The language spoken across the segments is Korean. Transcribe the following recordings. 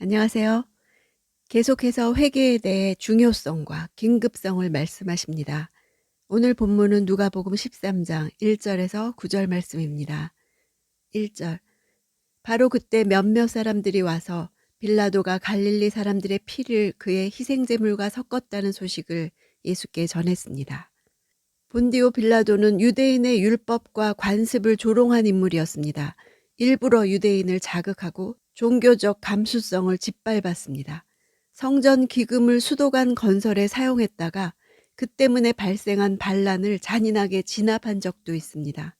안녕하세요. 계속해서 회개에 대해 중요성과 긴급성을 말씀하십니다. 오늘 본문은 누가복음 13장 1절에서 9절 말씀입니다. 1절. 바로 그때 몇몇 사람들이 와서 빌라도가 갈릴리 사람들의 피를 그의 희생제물과 섞었다는 소식을 예수께 전했습니다. 본디오 빌라도는 유대인의 율법과 관습을 조롱한 인물이었습니다. 일부러 유대인을 자극하고 종교적 감수성을 짓밟았습니다. 성전 기금을 수도관 건설에 사용했다가 그 때문에 발생한 반란을 잔인하게 진압한 적도 있습니다.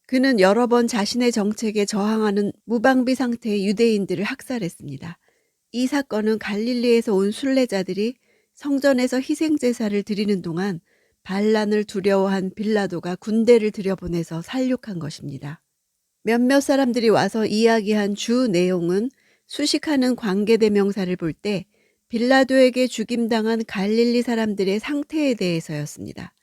그는 여러 번 자신의 정책에 저항하는 무방비 상태의 유대인들을 학살했습니다. 이 사건은 갈릴리에서 온 순례자들이 성전에서 희생제사를 드리는 동안 반란을 두려워한 빌라도가 군대를 들여보내서 살육한 것입니다. 몇몇 사람들이 와서 이야기한 주 내용은 수식하는 관계대명사를 볼 때 빌라도에게 죽임당한 갈릴리 사람들의 상태에 대해서였습니다.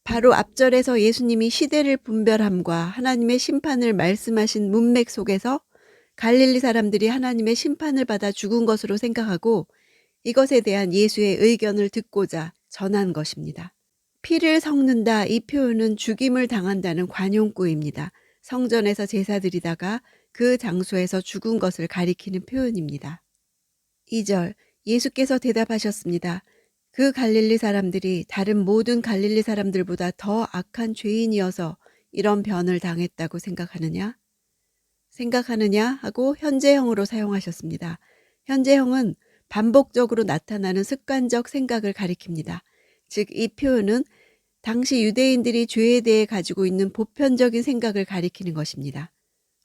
바로 앞절에서 예수님이 시대를 분별함과 하나님의 심판을 말씀하신 문맥 속에서 갈릴리 사람들이 하나님의 심판을 받아 죽은 것으로 생각하고 이것에 대한 예수의 의견을 듣고자 전한 것입니다. 피를 섞는다, 이 표현은 죽임을 당한다는 관용구입니다. 성전에서 제사 드리다가 그 장소에서 죽은 것을 가리키는 표현입니다. 2절. 예수께서 대답하셨습니다. 그 갈릴리 사람들이 다른 모든 갈릴리 사람들보다 더 악한 죄인이어서 이런 변을 당했다고 생각하느냐? 생각하느냐 하고 현재형으로 사용하셨습니다. 현재형은 반복적으로 나타나는 습관적 생각을 가리킵니다. 즉, 이 표현은 당시 유대인들이 죄에 대해 가지고 있는 보편적인 생각을 가리키는 것입니다.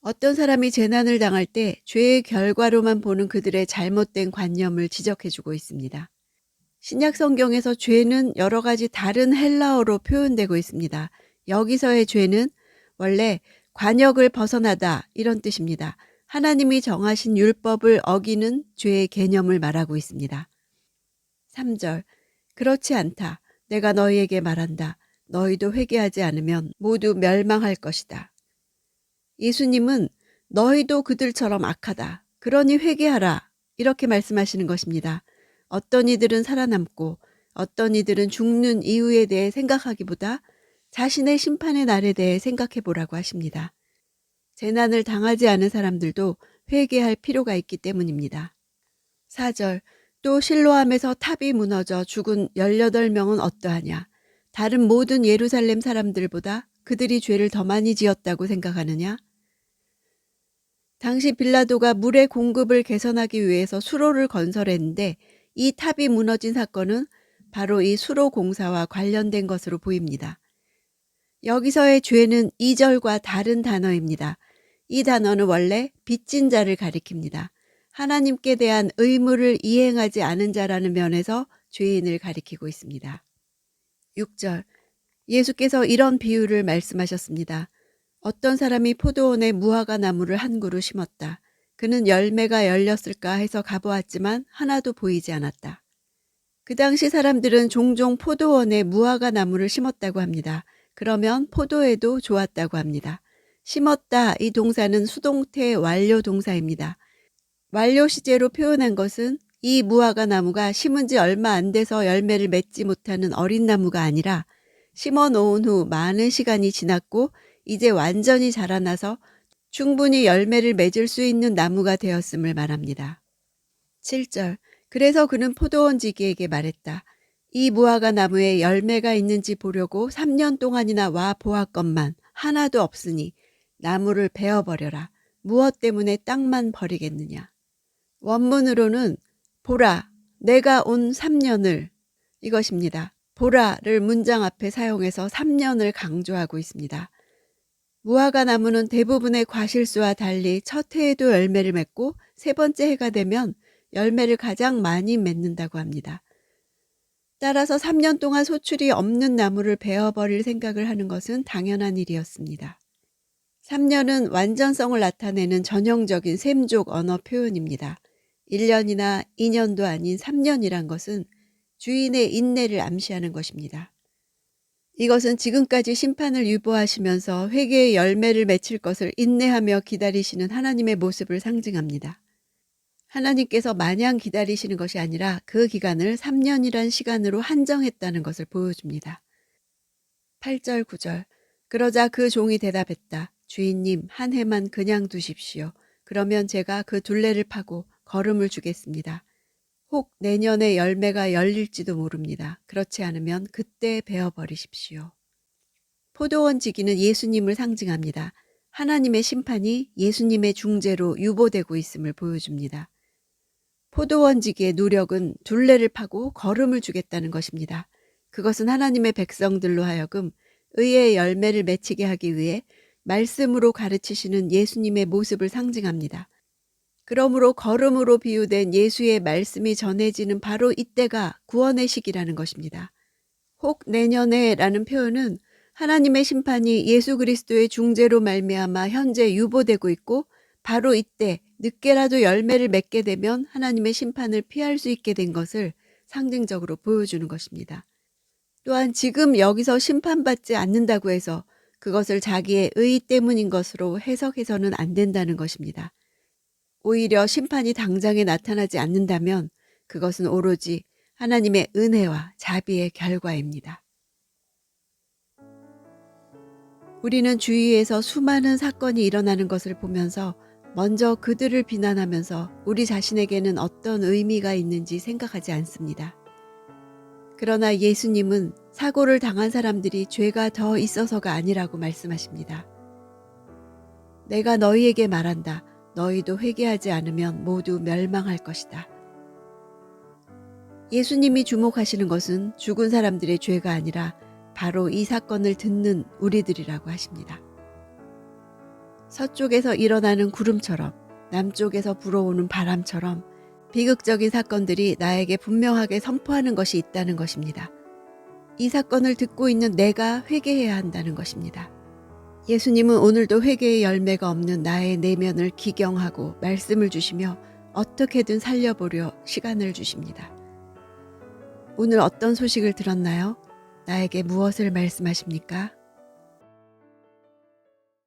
어떤 사람이 재난을 당할 때 죄의 결과로만 보는 그들의 잘못된 관념을 지적해주고 있습니다. 신약 성경에서 죄는 여러 가지 다른 헬라어로 표현되고 있습니다. 여기서의 죄는 원래 관역을 벗어나다 이런 뜻입니다. 하나님이 정하신 율법을 어기는 죄의 개념을 말하고 있습니다. 3절. 그렇지 않다. 내가 너희에게 말한다. 너희도 회개하지 않으면 모두 멸망할 것이다. 예수님은 너희도 그들처럼 악하다. 그러니 회개하라. 이렇게 말씀하시는 것입니다. 어떤 이들은 살아남고 어떤 이들은 죽는 이유에 대해 생각하기보다 자신의 심판의 날에 대해 생각해 보라고 하십니다. 재난을 당하지 않은 사람들도 회개할 필요가 있기 때문입니다. 4절. 또 실로암에서 탑이 무너져 죽은 18명은 어떠하냐? 다른 모든 예루살렘 사람들보다 그들이 죄를 더 많이 지었다고 생각하느냐? 당시 빌라도가 물의 공급을 개선하기 위해서 수로를 건설했는데 이 탑이 무너진 사건은 바로 이 수로 공사와 관련된 것으로 보입니다. 여기서의 죄는 2절과 다른 단어입니다. 이 단어는 원래 빚진 자를 가리킵니다. 하나님께 대한 의무를 이행하지 않은 자라는 면에서 죄인을 가리키고 있습니다. 6절. 예수께서 이런 비유를 말씀하셨습니다. 어떤 사람이 포도원에 무화과 나무를 한 그루 심었다. 그는 열매가 열렸을까 해서 가보았지만 하나도 보이지 않았다. 그 당시 사람들은 종종 포도원에 무화과 나무를 심었다고 합니다. 그러면 포도에도 좋았다고 합니다. 심었다, 이 동사는 수동태 완료 동사입니다. 완료 시제로 표현한 것은 이 무화과 나무가 심은 지 얼마 안 돼서 열매를 맺지 못하는 어린 나무가 아니라 심어 놓은 후 많은 시간이 지났고 이제 완전히 자라나서 충분히 열매를 맺을 수 있는 나무가 되었음을 말합니다. 7절. 그래서 그는 포도원 지기에게 말했다. 이 무화과 나무에 열매가 있는지 보려고 3년 동안이나 와 보았건만 하나도 없으니 나무를 베어버려라. 무엇 때문에 땅만 버리겠느냐. 원문으로는 보라, 내가 온 3년을, 이것입니다. 보라를 문장 앞에 사용해서 3년을 강조하고 있습니다. 무화과 나무는 대부분의 과실수와 달리 첫 해에도 열매를 맺고 세 번째 해가 되면 열매를 가장 많이 맺는다고 합니다. 따라서 3년 동안 소출이 없는 나무를 베어버릴 생각을 하는 것은 당연한 일이었습니다. 3년은 완전성을 나타내는 전형적인 셈족 언어 표현입니다. 1년이나 2년도 아닌 3년이란 것은 주인의 인내를 암시하는 것입니다. 이것은 지금까지 심판을 유보하시면서 회개의 열매를 맺힐 것을 인내하며 기다리시는 하나님의 모습을 상징합니다. 하나님께서 마냥 기다리시는 것이 아니라 그 기간을 3년이란 시간으로 한정했다는 것을 보여줍니다. 8절 9절. 그러자 그 종이 대답했다. 주인님, 한 해만 그냥 두십시오. 그러면 제가 그 둘레를 파고 거름을 주겠습니다. 혹 내년에 열매가 열릴지도 모릅니다. 그렇지 않으면 그때 베어버리십시오. 포도원 지기는 예수님을 상징합니다. 하나님의 심판이 예수님의 중재로 유보되고 있음을 보여줍니다. 포도원 지기의 노력은 둘레를 파고 거름을 주겠다는 것입니다. 그것은 하나님의 백성들로 하여금 의의 열매를 맺히게 하기 위해 말씀으로 가르치시는 예수님의 모습을 상징합니다. 그러므로 거름으로 비유된 예수의 말씀이 전해지는 바로 이때가 구원의 시기라는 것입니다. 혹 내년에 라는 표현은 하나님의 심판이 예수 그리스도의 중재로 말미암아 현재 유보되고 있고 바로 이때 늦게라도 열매를 맺게 되면 하나님의 심판을 피할 수 있게 된 것을 상징적으로 보여주는 것입니다. 또한 지금 여기서 심판받지 않는다고 해서 그것을 자기의 의 때문인 것으로 해석해서는 안 된다는 것입니다. 오히려 심판이 당장에 나타나지 않는다면 그것은 오로지 하나님의 은혜와 자비의 결과입니다. 우리는 주위에서 수많은 사건이 일어나는 것을 보면서 먼저 그들을 비난하면서 우리 자신에게는 어떤 의미가 있는지 생각하지 않습니다. 그러나 예수님은 사고를 당한 사람들이 죄가 더 있어서가 아니라고 말씀하십니다. 내가 너희에게 말한다. 너희도 회개하지 않으면 모두 멸망할 것이다. 예수님이 주목하시는 것은 죽은 사람들의 죄가 아니라 바로 이 사건을 듣는 우리들이라고 하십니다. 서쪽에서 일어나는 구름처럼 남쪽에서 불어오는 바람처럼 비극적인 사건들이 나에게 분명하게 선포하는 것이 있다는 것입니다. 이 사건을 듣고 있는 내가 회개해야 한다는 것입니다. 예수님은 오늘도 회개의 열매가 없는 나의 내면을 기경하고 말씀을 주시며 어떻게든 살려보려 시간을 주십니다. 오늘 어떤 소식을 들었나요? 나에게 무엇을 말씀하십니까?